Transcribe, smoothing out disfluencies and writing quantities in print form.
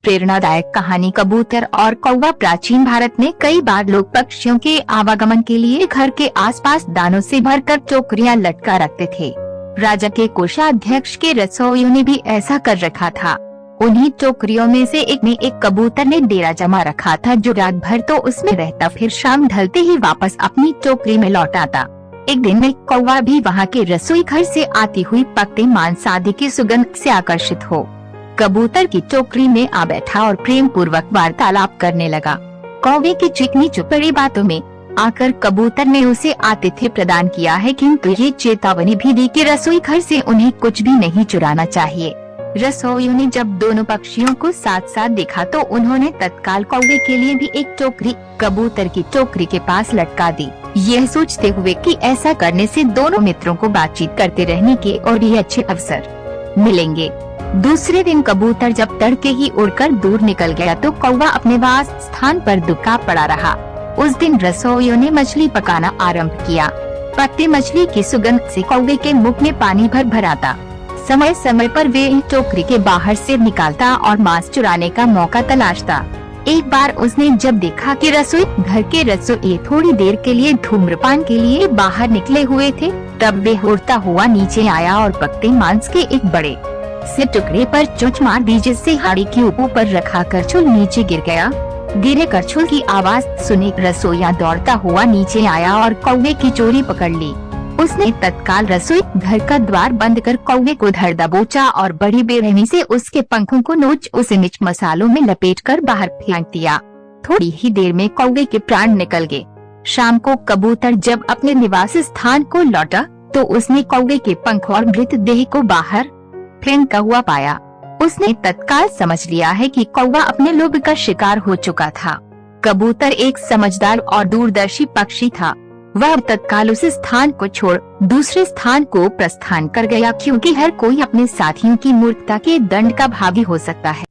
प्रेरणादायक कहानी। कबूतर और कौवा प्राचीन भारत में कई बार लोग पक्षियों के आवागमन के लिए घर के आसपास दानों से भरकर टोकरियां लटका रखते थे। राजा के कोषाध्यक्ष के रसोइयों ने भी ऐसा कर रखा था। उन्हीं टोकरियों में से एक में एक कबूतर ने डेरा जमा रखा था, जो रात भर तो उसमें रहता, फिर शाम ढलते ही वापस अपनी टोकरी में लौट आता। एक दिन में कौवा भी वहाँ के रसोई घर से आती हुई पकते मांस आदि की सुगंध से आकर्षित हो कबूतर की टोकरी में आ बैठा और प्रेम पूर्वक वार्तालाप करने लगा। कौवे की चिकनी चुपड़ी बातों में आकर कबूतर ने उसे आतिथ्य प्रदान किया है, किंतु ये चेतावनी भी दी कि रसोई घर से उन्हें कुछ भी नहीं चुराना चाहिए। रसोइयों ने जब दोनों पक्षियों को साथ साथ देखा तो उन्होंने तत्काल कौवे के लिए भी एक टोकरी कबूतर की टोकरी के पास लटका दी, यह सोचते हुए कि ऐसा करने से दोनों मित्रों को बातचीत करते रहने के और भी अच्छे अवसर मिलेंगे। दूसरे दिन कबूतर जब तड़के ही उड़कर दूर निकल गया तो कौवा अपने वास स्थान पर दुबका पड़ा रहा। उस दिन रसोइयों ने मछली पकाना आरंभ किया। पकती मछली की सुगंध से कौवे के मुख में पानी भर भर आता। समय समय पर वे टोकरी के बाहर से निकालता और मांस चुराने का मौका तलाशता। एक बार उसने जब देखा कि रसोई घर के रसोई थोड़ी देर के लिए धूम्रपान के लिए बाहर निकले हुए थे, तब वे उड़ता हुआ नीचे आया और पकते मांस के एक बड़े से टुकड़े पर चोंच मार दी, जिससे हाड़ी के ऊपर रखा करछुल नीचे गिर गया। गिरे करछुल की आवाज सुनी रसोइया दौड़ता हुआ नीचे आया और कौवे की चोरी पकड़ ली। उसने तत्काल रसोई घर का द्वार बंद कर कौवे को धर दबोचा और बड़ी बेरहमी से उसके पंखों को नोच उसे मिर्च मसालों में लपेटकर बाहर फेंक दिया। थोड़ी ही देर में कौवे के प्राण निकल गए। शाम को कबूतर जब अपने निवास स्थान को लौटा तो उसने कौवे के पंख और मृत देह को बाहर फेंका हुआ पाया। उसने तत्काल समझ लिया है कि कौवा अपने लोभ का शिकार हो चुका था। कबूतर एक समझदार और दूरदर्शी पक्षी था। वह तत्काल उस स्थान को छोड़ दूसरे स्थान को प्रस्थान कर गया, क्योंकि हर कोई अपने साथियों की मूर्खता के दंड का भागी हो सकता है।